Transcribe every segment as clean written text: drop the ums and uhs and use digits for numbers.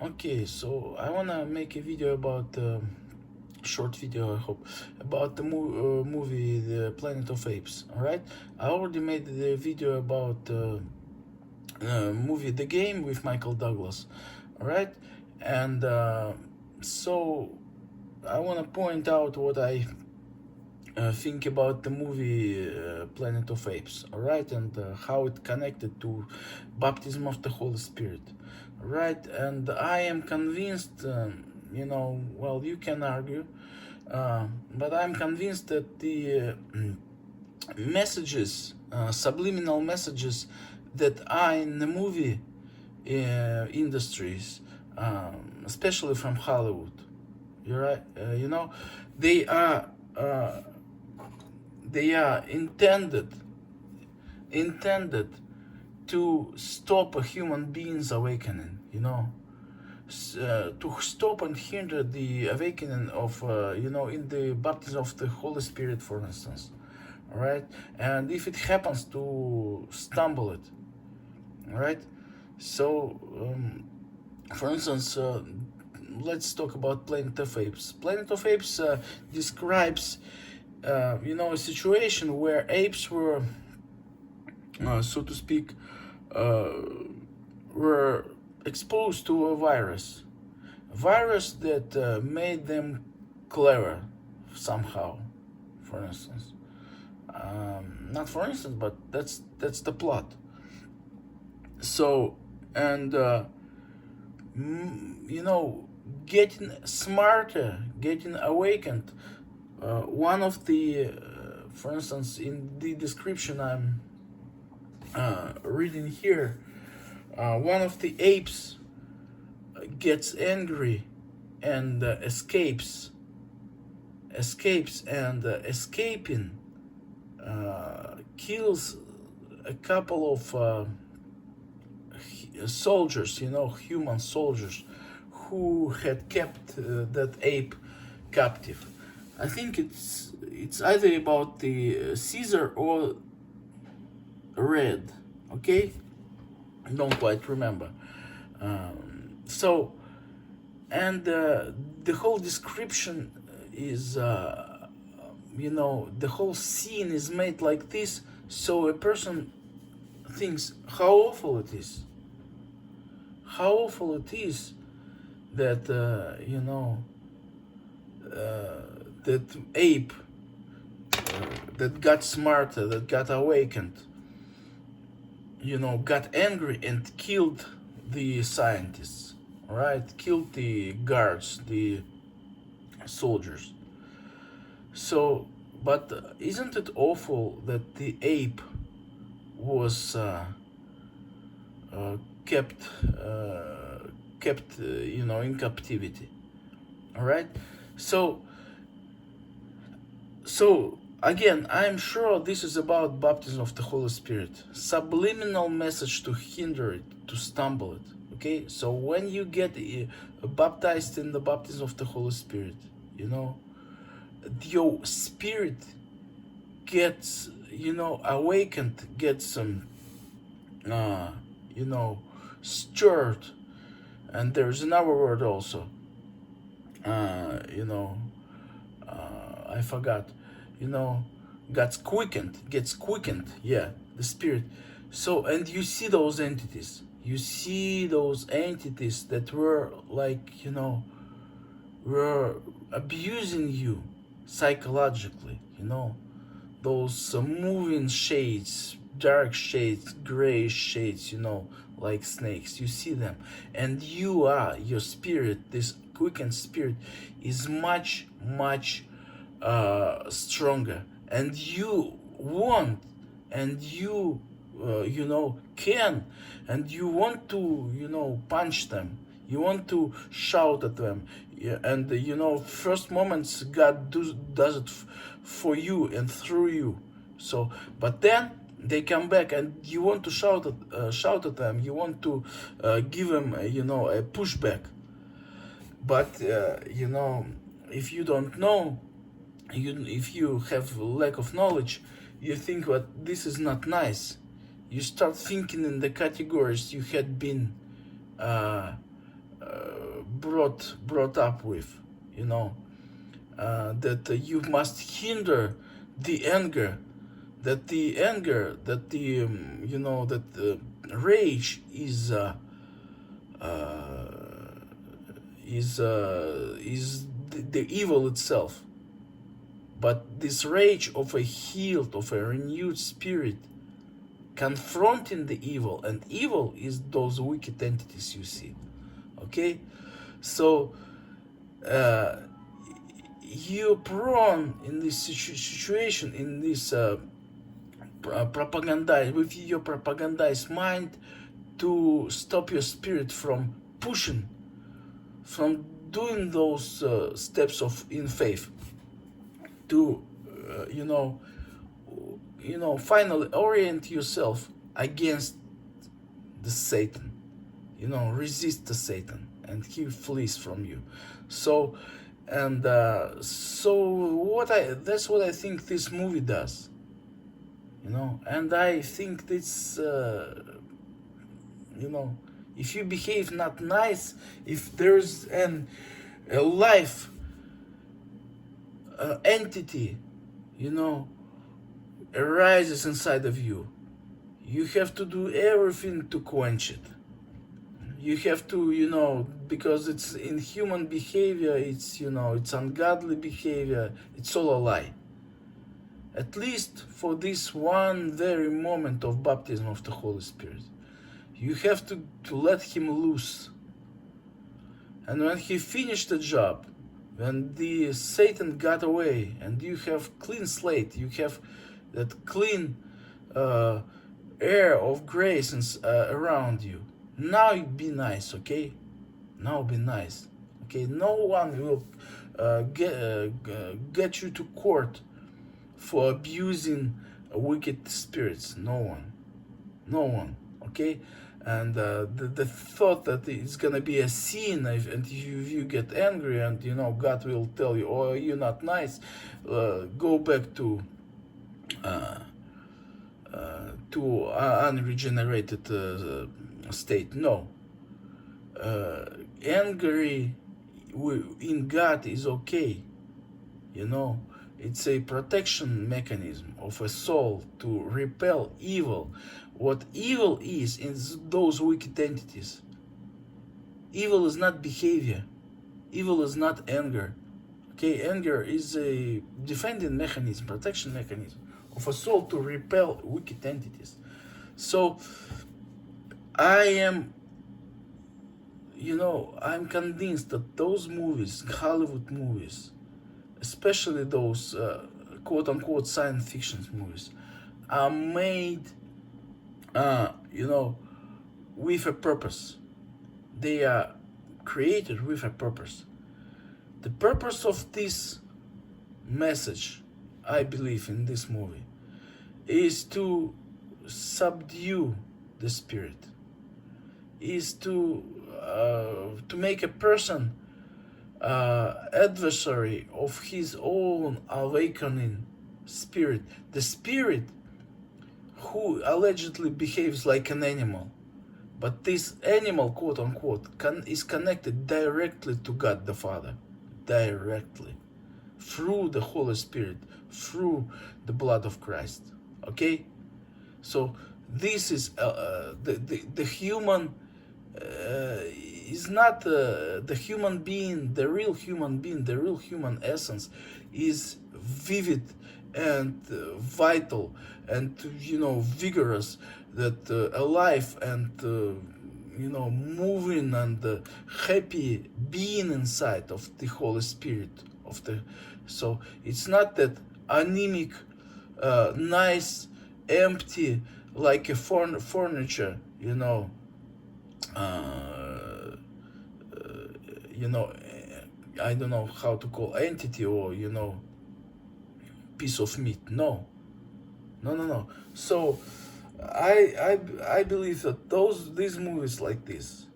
Okay, so I wanna make a video about short video, I hope, about the movie The Planet of Apes. All right, I already made the video about movie The Game with Michael Douglas. All right, and so I wanna point out what I think about the movie Planet of Apes, all right, and how it connected to baptism of the Holy Spirit, all right, and I am convinced, well, you can argue, but I'm convinced that the messages, subliminal messages that are in the movie industries, especially from Hollywood, you're right, they are. They are intended to stop a human being's awakening, to stop and hinder the awakening of in the baptism of the Holy Spirit, for instance. All right, and if it happens to stumble it, all right, so for instance, let's talk about Planet of Apes. Planet of Apes describes a situation where apes were, so to speak, uh, were exposed to a virus that made them clever somehow. For instance, not for instance, but that's the plot. So, and getting smarter, getting awakened. One of the, for instance, in the description I'm reading here, one of the apes gets angry and escaping kills a couple of soldiers, human soldiers, who had kept that ape captive. I think it's either about the Caesar or Red. Okay, I don't quite remember. So, and the whole description is, the whole scene is made like this, so a person thinks how awful it is. How awful it is that that ape that got smarter, that got awakened, got angry and killed the scientists, right? Killed the guards, the soldiers. So, but isn't it awful that the ape was uh, kept, in captivity? All right. So, so again, I'm sure this is about baptism of the Holy Spirit, subliminal message to hinder it, to stumble it. Okay, so when you get baptized in the baptism of the Holy Spirit, your spirit gets, awakened, gets uh, stirred, and there's another word also. Uh, you know, I forgot. You know, gets quickened. Yeah, the spirit. So, and you see those entities. You see those entities that were like, were abusing you psychologically. Those moving shades, dark shades, gray shades, like snakes. You see them, and your spirit, this quickened spirit, is much, much stronger, and you want, and you, can, and you want to, punch them. You want to shout at them, yeah, and first moments God does it for you and through you. So, but then they come back, and you want to shout at them. You want to give them, a pushback. But if you don't know, if you have lack of knowledge, you think that this is not nice. You start thinking in the categories you had been brought up with, you know, that you must hinder the anger, that the you know, that rage is the evil itself. But this rage of a healed, of a renewed spirit, confronting the evil, and evil is those wicked entities you see. Okay, so you're prone in this situation, in this propaganda, with your propagandized mind, to stop your spirit from pushing, from doing those steps of in faith, to finally orient yourself against the Satan. Resist the Satan, and he flees from you. So, and that's what I think this movie does. And I think this, if you behave not nice, if there's a life entity, arises inside of you, you have to do everything to quench it. You have to, because it's in human behavior, it's ungodly behavior, it's all a lie. At least for this one very moment of baptism of the Holy Spirit, you have to let him loose. And when he finished the job, when the Satan got away, and you have clean slate, you have that clean air of grace around you. Now be nice, okay? Now be nice, okay? No one will get you to court for abusing wicked spirits. No one, okay? And the thought that it's gonna be a sin, and if you get angry, and God will tell you, "Oh, you're not nice. Go back to unregenerated state." No. Angry in God is okay. It's a protection mechanism of a soul to repel evil. What evil is those wicked entities. Evil is not behavior. Evil is not anger. Okay, anger is a defending mechanism, protection mechanism of a soul to repel wicked entities. So I'm convinced that those movies, Hollywood movies, especially those quote-unquote science fiction movies, are made with a purpose. They are created with a purpose. The purpose of this message, I believe, in this movie, is to subdue the spirit, is to make a person adversary of his own awakening spirit, the spirit who allegedly behaves like an animal. But this animal, quote unquote, is connected directly to God the Father, directly, through the Holy Spirit, through the blood of Christ. Okay? So this is the human is not the human being, the real human being, the real human essence is vivid and vital and vigorous, that alive and moving and happy being inside of the Holy Spirit so it's not that anemic, nice, empty, like a furniture, I don't know how to call entity, or piece of meat. No. So I believe that these movies like this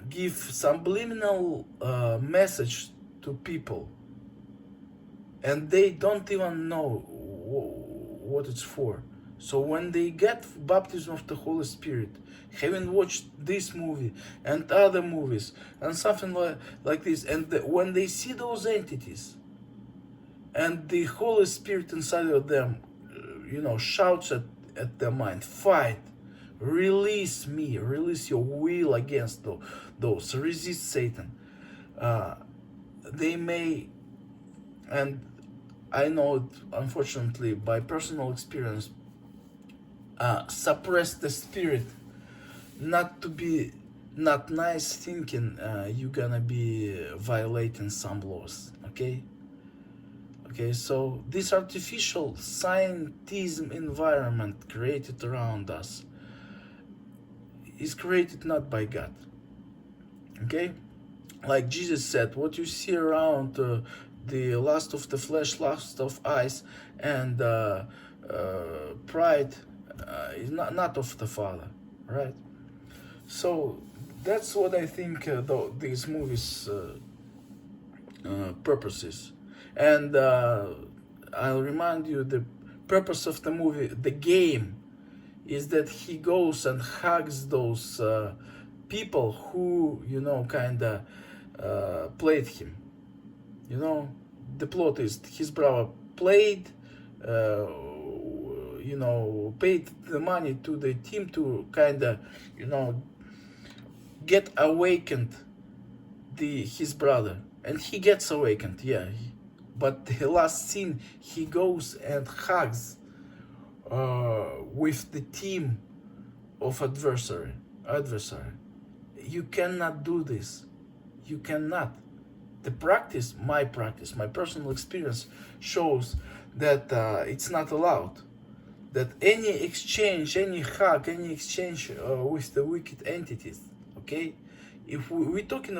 give subliminal message to people, and they don't even know what it's for. So when they get baptism of the Holy Spirit, having watched this movie and other movies and something like this, and when they see those entities and the Holy Spirit inside of them, shouts at their mind, fight, release me, release your will against those, resist Satan. They may, and I know it unfortunately by personal experience, suppress the spirit, not to be not nice, thinking you're gonna be violating some laws. Okay, so this artificial scientism environment created around us is created not by God. Okay, like Jesus said, what you see around, the lust of the flesh, lust of eyes, and pride, is not of the Father, right? So that's what I think these movies purposes. And I'll remind you, the purpose of the movie, the game, is that he goes and hugs those people who, kind of played him. The plot is his brother played, paid the money to the team to kind of, get awakened his brother, and he gets awakened, yeah. But the last scene, he goes and hugs with the team of adversary. You cannot do this. You cannot. The practice, my personal experience shows that it's not allowed. That any exchange, any hug, any exchange with the wicked entities, okay? If we're talking